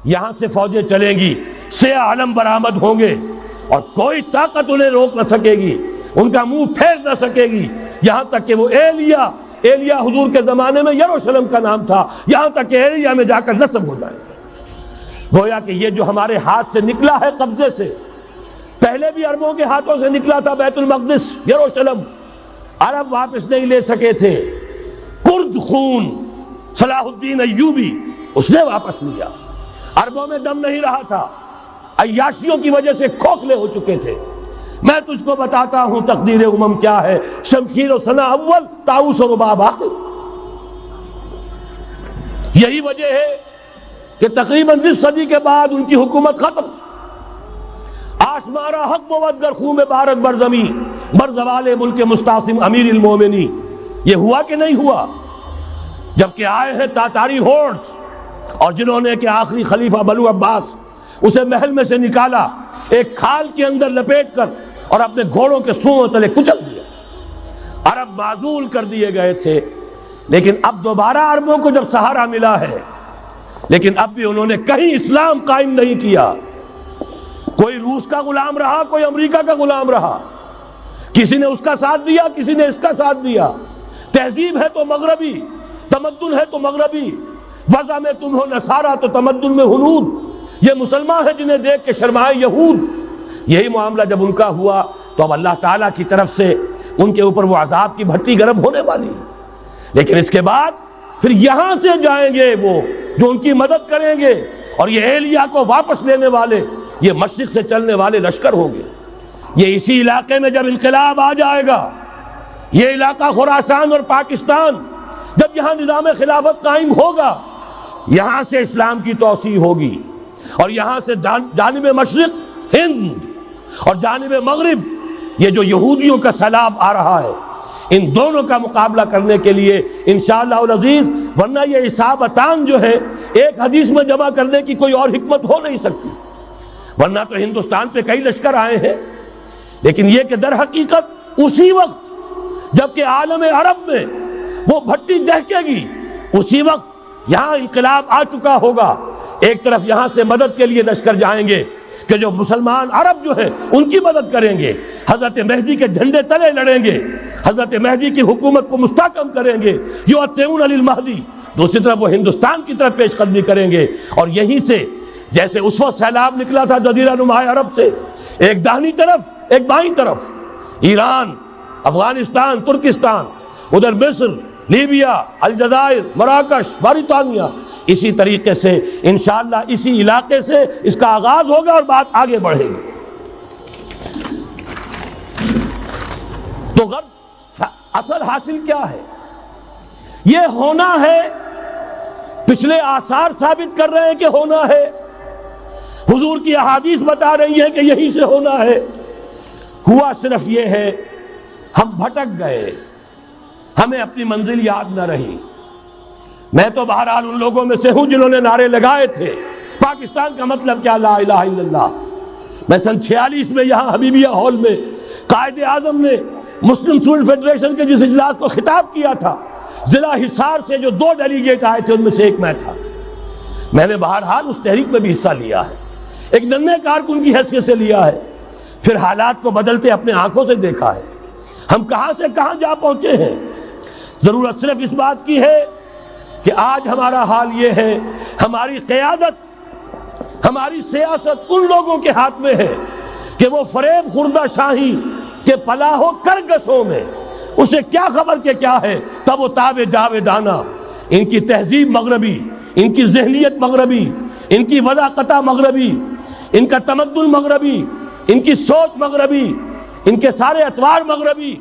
یہاں سے فوجیں چلیں گی، سیاہ علم برآمد ہوں گے اور کوئی طاقت انہیں روک نہ سکے گی، ان کا منہ پھیر نہ سکے گی، یہاں تک کہ وہ ایلیا حضور کے زمانے میں یروشلم کا نام تھا، یہاں تک کہ ایلیا میں جا کر نصب ہو جائے گا۔ گویا کہ یہ جو ہمارے ہاتھ سے نکلا ہے قبضے سے، پہلے بھی عربوں کے ہاتھوں سے نکلا تھا بیت المقدس، یروشلم، عرب واپس نہیں لے سکے تھے۔ کرد خون صلاح الدین ایوبی اس نے واپس لیا، عربوں میں دم نہیں رہا تھا، عیاشیوں کی وجہ سے کھوکھلے ہو چکے تھے۔ میں تجھ کو بتاتا ہوں تقدیر امم کیا ہے، شمشیر و سنا اول، طاؤس و رباب آخر۔ یہی وجہ ہے کہ تقریباً 20 صدی کے بعد ان کی حکومت ختم۔ آشمارا حق بود گر خون بارک بر زمین، بر زوال ملک مستعصم امیر المومنی۔ یہ ہوا کہ نہیں ہوا؟ جبکہ آئے ہیں تاتاری ہورڈز، اور جنہوں نے کہ آخری خلیفہ بنو عباس اسے محل میں سے نکالا، ایک کھال کے اندر لپیٹ کر اور اپنے گھوڑوں کے سونوں تلے کچل دیا۔ عرب معزول کر دیے گئے تھے، لیکن اب دوبارہ عربوں کو جب سہارا ملا ہے، لیکن اب بھی انہوں نے کہیں اسلام قائم نہیں کیا۔ کوئی روس کا غلام رہا، کوئی امریکہ کا غلام رہا، کسی نے اس کا ساتھ دیا، کسی نے اس کا ساتھ دیا۔ تہذیب ہے تو مغربی، تمدن ہے تو مغربی، وضع میں تم ہو نصارہ تو تمدن میں ہنود۔ یہ مسلمان ہیں جنہیں دیکھ کے شرمائے یہود۔ یہی معاملہ جب ان کا ہوا تو اب اللہ تعالیٰ کی طرف سے ان کے اوپر وہ عذاب کی بھٹی گرم ہونے والی ہے۔ لیکن اس کے بعد پھر یہاں سے جائیں گے وہ جو ان کی مدد کریں گے، اور یہ ایلیا کو واپس لینے والے یہ مشرق سے چلنے والے لشکر ہوں گے۔ یہ اسی علاقے میں جب انقلاب آ جائے گا، یہ علاقہ خراسان اور پاکستان، جب یہاں نظام خلافت قائم ہوگا، یہاں سے اسلام کی توسیع ہوگی، اور یہاں سے جانب مشرق ہند اور جانب مغرب یہ جو یہودیوں کا سیلاب آ رہا ہے، ان دونوں کا مقابلہ کرنے کے لیے انشاءاللہ العزیز، ورنہ یہ اصابتان جو ہے ایک حدیث میں جمع کرنے کی کوئی اور حکمت ہو نہیں سکتی، ورنہ تو ہندوستان پہ کئی لشکر آئے ہیں۔ لیکن یہ کہ در حقیقت اسی وقت جبکہ عالم عرب میں وہ بھٹی دہکے گی، اسی وقت یہاں انقلاب آ چکا ہوگا۔ ایک طرف یہاں سے مدد کے لیے لشکر جائیں گے کہ جو مسلمان عرب جو ہیں ان کی مدد کریں گے، حضرت مہدی کے جھنڈے تلے لڑیں گے، حضرت مہدی کی حکومت کو مستحکم کریں گے، یؤتون للمہدی۔ دوسری طرف وہ ہندوستان کی طرف پیش قدمی کریں گے، اور یہیں سے جیسے اس وقت سیلاب نکلا تھا جزیرہ نما عرب سے، ایک داہنی طرف ایک بائیں طرف، ایران، افغانستان، ترکستان، ادھر مصر، لیبیا، الجزائر، مراکش، موریطانیہ، اسی طریقے سے انشاءاللہ اسی علاقے سے اس کا آغاز ہوگا اور بات آگے بڑھے گی۔ تو غرب اصل حاصل کیا ہے؟ یہ ہونا ہے، پچھلے آثار ثابت کر رہے ہیں کہ ہونا ہے، حضور کی احادیث بتا رہی ہیں کہ یہی سے ہونا ہے۔ ہوا صرف یہ ہے ہم بھٹک گئے، ہمیں اپنی منزل یاد نہ رہی۔ میں تو بہرحال ان لوگوں میں سے ہوں جنہوں نے نعرے لگائے تھے پاکستان کا مطلب کیا، لا الہ الا اللہ۔ میں سن 46 میں یہاں حبیبیہ ہال میں قائد اعظم نے مسلم اسٹوڈنٹ فیڈریشن کے جس اجلاس کو خطاب کیا تھا، ضلع حصار سے جو 2 ڈیلیگیٹ آئے تھے ان میں سے ایک میں تھا۔ میں نے بہرحال اس تحریک میں بھی حصہ لیا ہے، ایک ننھے کارکن کی حیثیت سے لیا ہے، پھر حالات کو بدلتے اپنے آنکھوں سے دیکھا ہے، ہم کہاں سے کہاں جا پہنچے ہیں۔ ضرورت صرف اس بات کی ہے کہ آج ہمارا حال یہ ہے، ہماری قیادت، ہماری سیاست ان لوگوں کے ہاتھ میں ہے کہ وہ فریب خوردہ شاہی کے پلاح و کرگسوں میں اسے کیا خبر کہ کیا ہے، تب وہ تابع جاویدانہ، ان کی تہذیب مغربی، ان کی ذہنیت مغربی، ان کی وضاقتہ مغربی، ان کا تمدن مغربی، ان کی سوچ مغربی، ان کے سارے اطوار مغربی۔